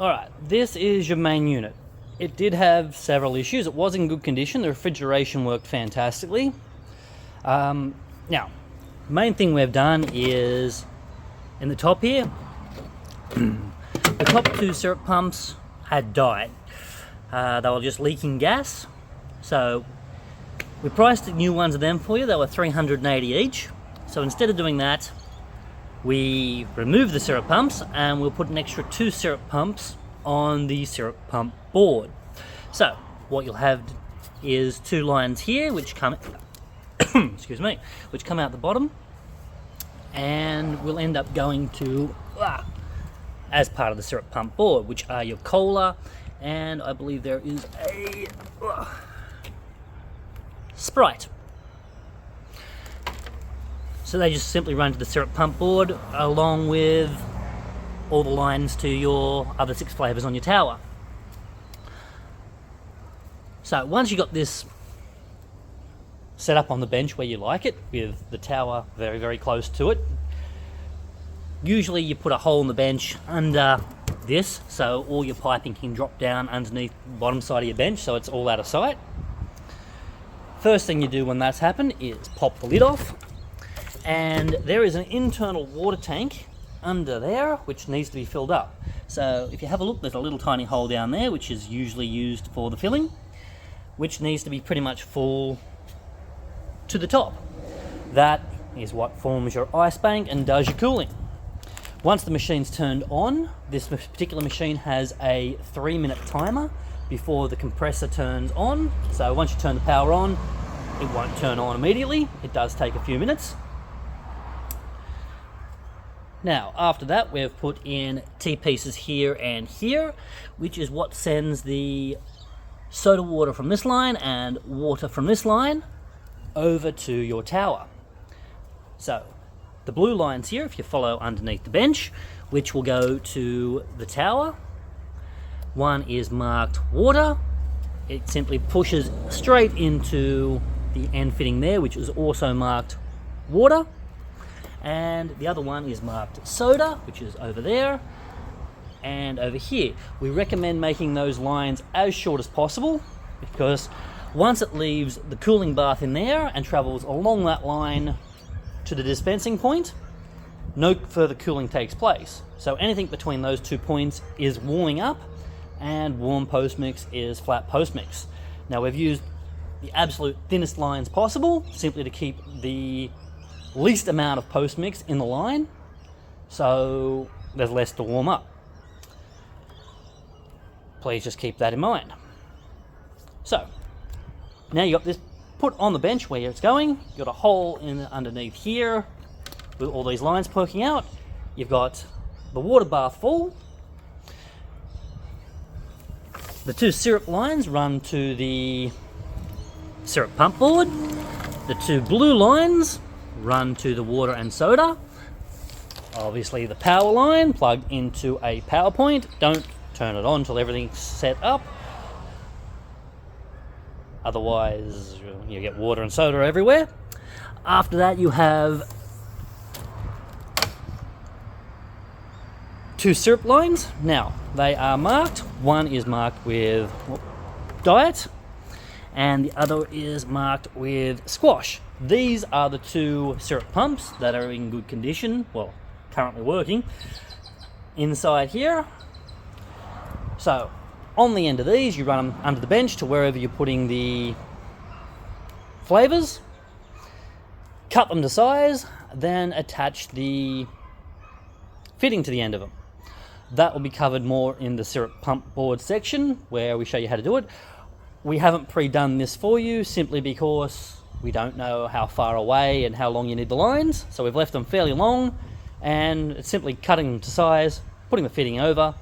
Alright, this is your main unit. It did have several issues. It was in good condition. The refrigeration worked fantastically. Now, main thing we've done is in the top here, the top two syrup pumps had died. They were just leaking gas. So we priced the new ones of them for you. They were $380 each. So instead of doing that, we removed the syrup pumps and we'll put an extra 2 syrup pumps on the syrup pump board. So what you'll have is 2 lines here which come excuse me, which come out the bottom, and will end up going to as part of the syrup pump board, which are your cola, and I believe there is a Sprite. So they just simply run to the syrup pump board along with all the lines to your other 6 flavours on your tower. So once you got this set up on the bench where you like it, with the tower very, very close to it, usually you put a hole in the bench under this so all your piping can drop down underneath the bottom side of your bench so it's all out of sight. First thing you do when that's happened is pop the lid off, and there is an internal water tank under there which needs to be filled up. So if you have a look, there's a little tiny hole down there which is usually used for the filling, which needs to be pretty much full to the top. That is what forms your ice bank and does your cooling. Once the machine's turned on, this particular machine has a 3-minute timer before the compressor turns on. So once you turn the power on, it won't turn on immediately. It does take a few minutes. Now, after that, we've put in T-pieces here and here, which is what sends the soda water from this line and water from this line over to your tower. So, the blue lines here, if you follow underneath the bench, which will go to the tower. One is marked water. It simply pushes straight into the end fitting there, which is also marked water. And the other one is marked soda, which is over there and over here. We recommend making those lines as short as possible, because once it leaves the cooling bath in there and travels along that line to the dispensing point, no further cooling takes place. So anything between those 2 points is warming up, and warm post mix is flat post mix. Now we've used the absolute thinnest lines possible, simply to keep the least amount of post mix in the line, so there's less to warm up. Please just keep that in mind. So now you got this put on the bench where it's going. You've got a hole in underneath here with all these lines poking out. You've got the water bath full. The 2 syrup lines run to the syrup pump board. The 2 blue lines run to the water and soda. Obviously the power line plugged into a power point. Don't turn it on until everything's set up. Otherwise you get water and soda everywhere. After that you have 2 syrup lines. Now they are marked. One is marked with diet and the other is marked with squash. These are the 2 syrup pumps that are in good condition, well, currently working inside here. So on the end of these, you run them under the bench to wherever you're putting the flavours, cut them to size, then attach the fitting to the end of them. That will be covered more in the syrup pump board section where we show you how to do it. We haven't pre-done this for you simply because we don't know how far away and how long you need the lines, so we've left them fairly long, and it's simply cutting them to size, putting the fitting over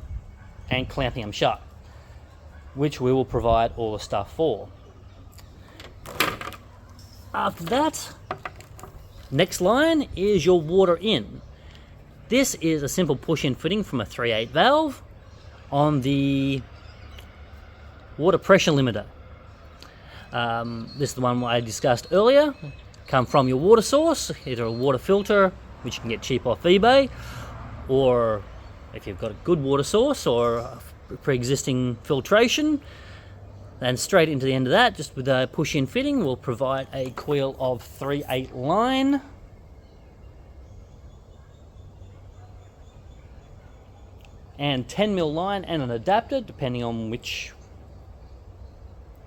and clamping them shut, which we will provide all the stuff for. After that, next line is your water in. This is a simple push-in fitting from a 3/8 valve on the water pressure limiter. This is the one I discussed earlier. Come from your water source, either a water filter, which you can get cheap off eBay, or if you've got a good water source or a pre-existing filtration, then straight into the end of that, just with a push-in fitting, we'll provide a coil of 3/8 line. And 10mm line and an adapter, depending on which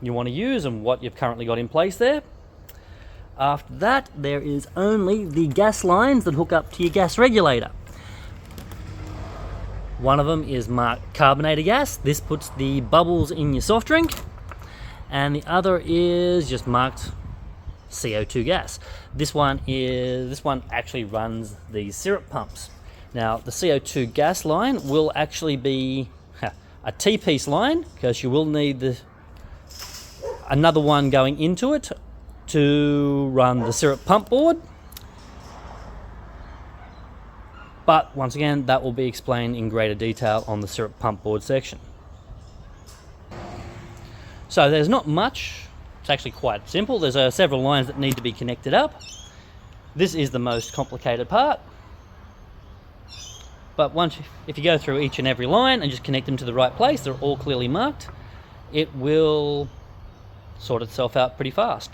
you want to use and what you've currently got in place there. After that, there is only the gas lines that hook up to your gas regulator. One of them is marked carbonated gas. This puts the bubbles in your soft drink. And the other is just marked CO2 gas. This one actually runs the syrup pumps. Now, the CO2 gas line will actually be a T-piece line, because you will need another one going into it to run the syrup pump board. But once again, that will be explained in greater detail on the syrup pump board section. So there's not much. It's actually quite simple. There's several lines that need to be connected up. This is the most complicated part. But if you go through each and every line and just connect them to the right place, they're all clearly marked, it will sort itself out pretty fast.